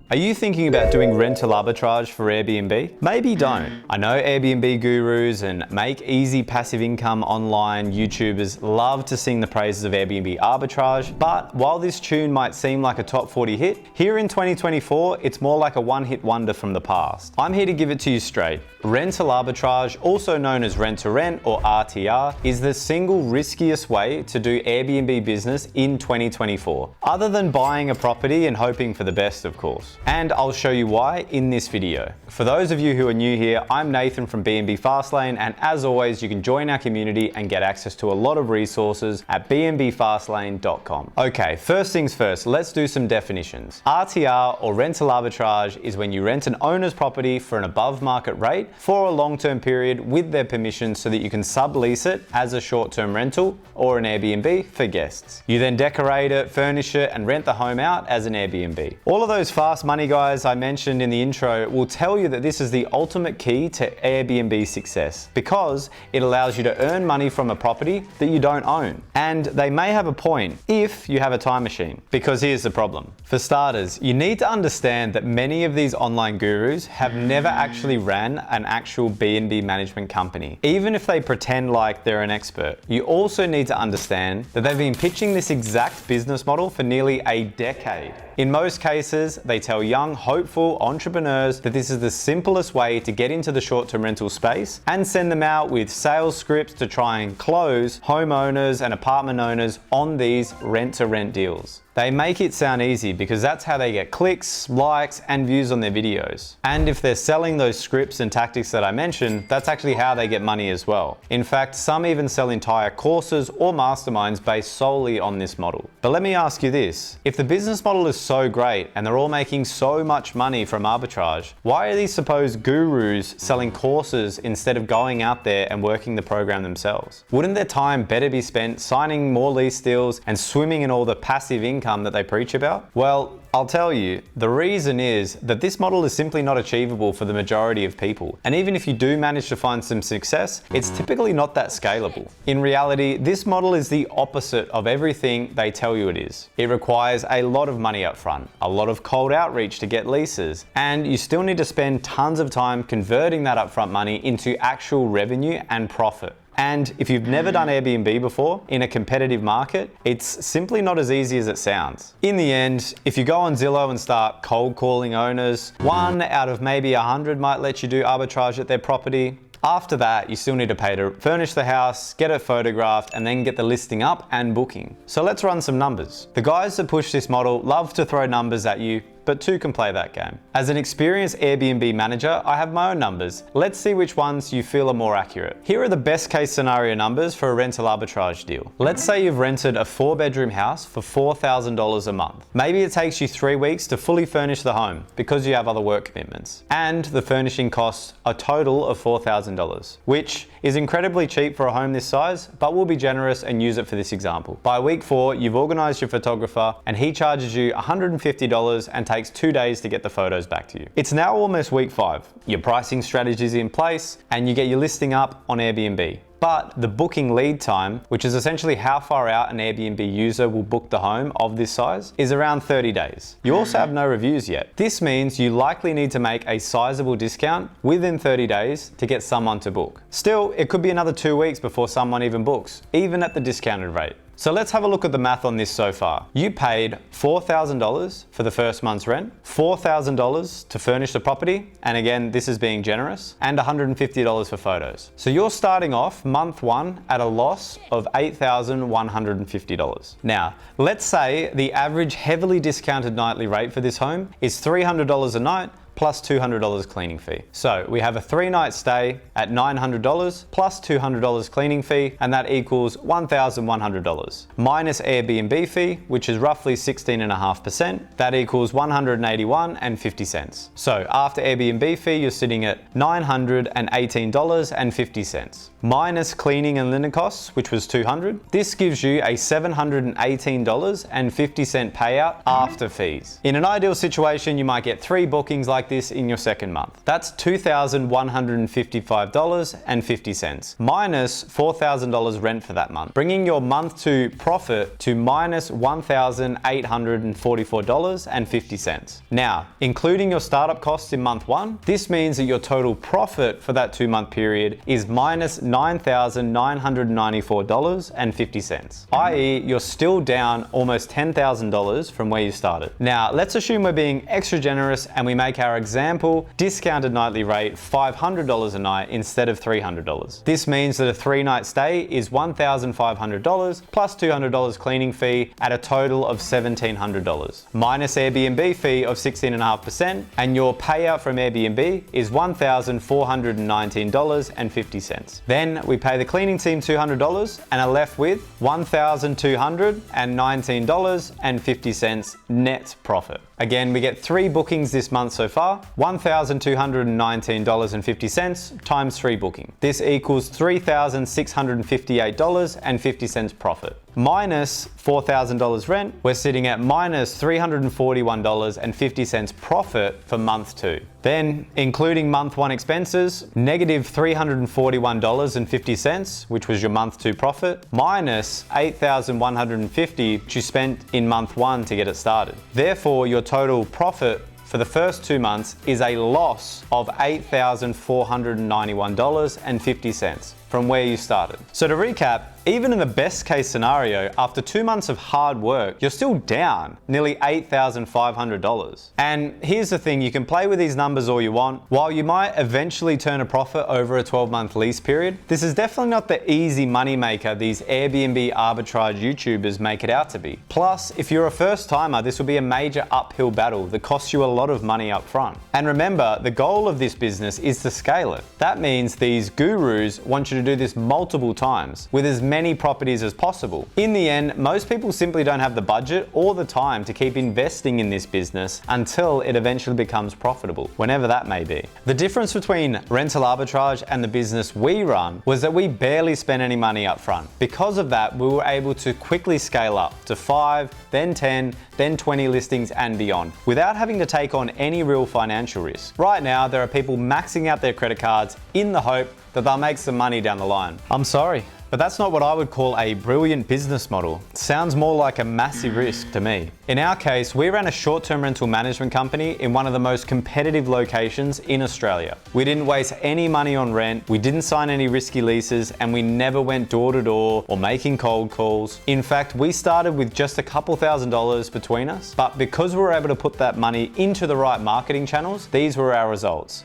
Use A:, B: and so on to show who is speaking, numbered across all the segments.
A: Are you thinking about doing rental arbitrage for Airbnb? Maybe don't. I know Airbnb gurus and make easy passive income online YouTubers love to sing the praises of Airbnb arbitrage, but while this tune might seem like a top 40 hit, here in 2024, it's more like a one-hit wonder from the past. I'm here to give it to you straight. Rental arbitrage, also known as rent-to-rent or RTR, is the single riskiest way to do Airbnb business in 2024, other than buying a property and hoping for the best, of course. And I'll show you why in this video. For those of you who are new here, I'm Nathan from B&B Fastlane, and as always, you can join our community and get access to a lot of resources at bnbfastlane.com. Okay, first things first, let's do some definitions. RTR or rental arbitrage is when you rent an owner's property for an above market rate for a long-term period with their permission so that you can sublease it as a short-term rental or an Airbnb for guests. You then decorate it, furnish it, and rent the home out as an Airbnb. All of those fast money guys I mentioned in the intro will tell you that this is the ultimate key to Airbnb success because it allows you to earn money from a property that you don't own. And they may have a point if you have a time machine, because here's the problem. For starters, you need to understand that many of these online gurus have never actually ran an actual B&B management company, even if they pretend like they're an expert. You also need to understand that they've been pitching this exact business model for nearly a decade. In most cases, they tell young, hopeful entrepreneurs that this is the simplest way to get into the short-term rental space and send them out with sales scripts to try and close homeowners and apartment owners on these rent-to-rent deals. They make it sound easy because that's how they get clicks, likes, and views on their videos. And if they're selling those scripts and tactics that I mentioned, that's actually how they get money as well. In fact, some even sell entire courses or masterminds based solely on this model. But let me ask you this, if the business model is so great and they're all making so much money from arbitrage, why are these supposed gurus selling courses instead of going out there and working the program themselves? Wouldn't their time better be spent signing more lease deals and swimming in all the passive income that they preach about? Well, I'll tell you, the reason is that this model is simply not achievable for the majority of people. And even if you do manage to find some success, it's typically not that scalable. In reality, this model is the opposite of everything they tell you it is. It requires a lot of money up front, a lot of cold outreach to get leases, and you still need to spend tons of time converting that upfront money into actual revenue and profit. And if you've never done Airbnb before in a competitive market, it's simply not as easy as it sounds. In the end, if you go on Zillow and start cold calling owners, 1 out of maybe 100 might let you do arbitrage at their property. After that, you still need to pay to furnish the house, get it photographed, and then get the listing up and booking. So let's run some numbers. The guys that push this model love to throw numbers at you, but two can play that game. As an experienced Airbnb manager, I have my own numbers. Let's see which ones you feel are more accurate. Here are the best case scenario numbers for a rental arbitrage deal. Let's say you've rented a 4-bedroom house for $4,000 a month. Maybe it takes you 3 weeks to fully furnish the home because you have other work commitments. And the furnishing costs a total of $4,000, which is incredibly cheap for a home this size, but we'll be generous and use it for this example. By week 4, you've organized your photographer and he charges you $150 and takes 2 days to get the photos back to you. It's now almost week 5. Your pricing strategy is in place and you get your listing up on Airbnb. But the booking lead time, which is essentially how far out an Airbnb user will book the home of this size, is around 30 days. You also have no reviews yet. This means you likely need to make a sizable discount within 30 days to get someone to book. Still, it could be another 2 weeks before someone even books, even at the discounted rate. So let's have a look at the math on this so far. You paid $4,000 for the first month's rent, $4,000 to furnish the property, and again, this is being generous, and $150 for photos. So you're starting off month 1 at a loss of $8,150. Now, let's say the average heavily discounted nightly rate for this home is $300 a night, plus $200 cleaning fee. So we have a 3-night stay at $900 plus $200 cleaning fee, and that equals $1,100. Minus Airbnb fee, which is roughly 16.5%, that equals $181.50. So after Airbnb fee, you're sitting at $918.50. Minus cleaning and linen costs, which was $200. This gives you a $718.50 payout after fees. In an ideal situation, you might get 3 bookings like like this in your second month. That's $2,155.50 minus $4,000 rent for that month, bringing your month to profit to minus $1,844.50. Now, including your startup costs in month one, this means that your total profit for that 2-month period is minus $9,994.50, i.e. you're still down almost $10,000 from where you started. Now, let's assume we're being extra generous and we make our example discounted nightly rate $500 a night instead of $300. This means that a 3-night stay is $1,500 plus $200 cleaning fee at a total of $1,700, minus Airbnb fee of 16.5%, and your payout from Airbnb is $1,419.50. Then we pay the cleaning team $200 and are left with $1,219.50 net profit. Again, we get 3 bookings this month so far, $1,219.50 times 3 bookings. This equals $3,658.50 profit. Minus $4,000 rent, we're sitting at minus $341.50 profit for month 2. Then, including month 1 expenses, negative $341.50, which was your month 2 profit, minus $8,150 which you spent in month 1 to get it started. Therefore, your total profit for the first 2 months is a loss of $8,491.50 from where you started. So to recap, even in the best case scenario, after 2 months of hard work, you're still down nearly $8,500. And here's the thing, you can play with these numbers all you want. While you might eventually turn a profit over a 12-month lease period, this is definitely not the easy moneymaker these Airbnb arbitrage YouTubers make it out to be. Plus, if you're a first timer, this will be a major uphill battle that costs you a lot of money up front. And remember, the goal of this business is to scale it. That means these gurus want you to do this multiple times with as many properties as possible. In the end, most people simply don't have the budget or the time to keep investing in this business until it eventually becomes profitable, whenever that may be. The difference between rental arbitrage and the business we run was that we barely spent any money up front. Because of that, we were able to quickly scale up to 5, then 10, then 20 listings and beyond, without having to take on any real financial risk. Right now, there are people maxing out their credit cards in the hope that they'll make some money down the line. I'm sorry, but that's not what I would call a brilliant business model. It sounds more like a massive risk to me. In our case, we ran a short-term rental management company in one of the most competitive locations in Australia. We didn't waste any money on rent, we didn't sign any risky leases, and we never went door to door or making cold calls. In fact, we started with just a couple $1,000s between us, but because we were able to put that money into the right marketing channels, these were our results.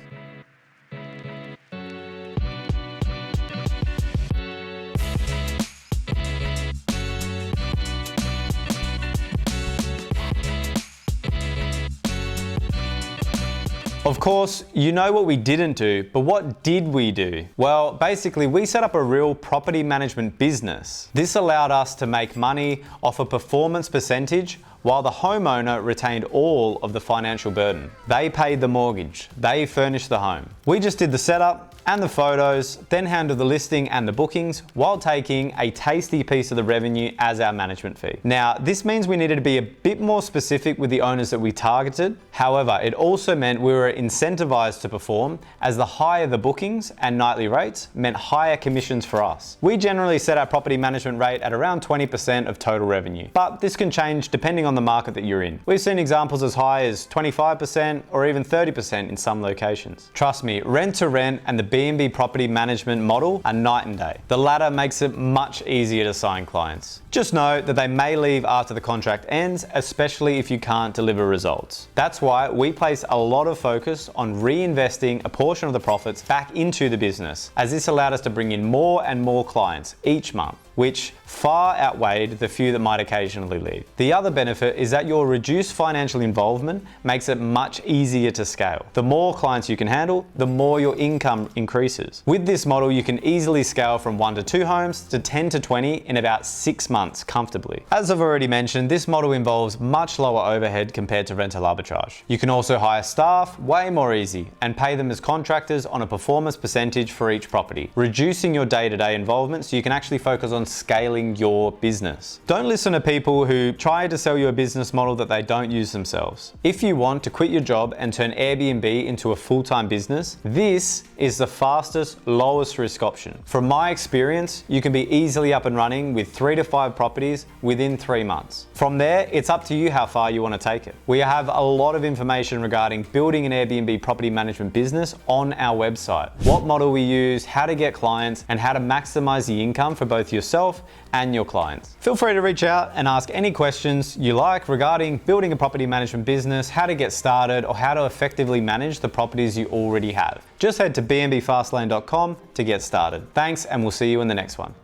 A: Of course, you know what we didn't do, but what did we do? Well, basically, we set up a real property management business. This allowed us to make money off a performance percentage while the homeowner retained all of the financial burden. They paid the mortgage, they furnished the home. We just did the setup and the photos, then handled the listing and the bookings while taking a tasty piece of the revenue as our management fee. Now, this means we needed to be a bit more specific with the owners that we targeted. However, it also meant we were incentivized to perform, as the higher the bookings and nightly rates meant higher commissions for us. We generally set our property management rate at around 20% of total revenue, but this can change depending on the market that you're in. We've seen examples as high as 25% or even 30% in some locations. Trust me, rent to rent and the B&B property management model are night and day. The latter makes it much easier to sign clients. Just know that they may leave after the contract ends, especially if you can't deliver results. That's why we place a lot of focus on reinvesting a portion of the profits back into the business, as this allowed us to bring in more and more clients each month, which far outweighed the few that might occasionally leave. The other benefit is that your reduced financial involvement makes it much easier to scale. The more clients you can handle, the more your income increases. With this model, you can easily scale from 1 to 2 homes to 10 to 20 in about 6 months comfortably. As I've already mentioned, this model involves much lower overhead compared to rental arbitrage. You can also hire staff way more easy and pay them as contractors on a performance percentage for each property, reducing your day-to-day involvement so you can actually focus on on scaling your business. Don't listen to people who try to sell you a business model that they don't use themselves. If you want to quit your job and turn Airbnb into a full-time business, this is the fastest, lowest risk option. From my experience, you can be easily up and running with 3 to 5 properties within 3 months. From there, it's up to you how far you want to take it. We have a lot of information regarding building an Airbnb property management business on our website. What model we use, how to get clients, and how to maximize the income for both yourself and your clients. Feel free to reach out and ask any questions you like regarding building a property management business, how to get started, or how to effectively manage the properties you already have. Just head to bnbfastlane.com to get started. Thanks, and we'll see you in the next one.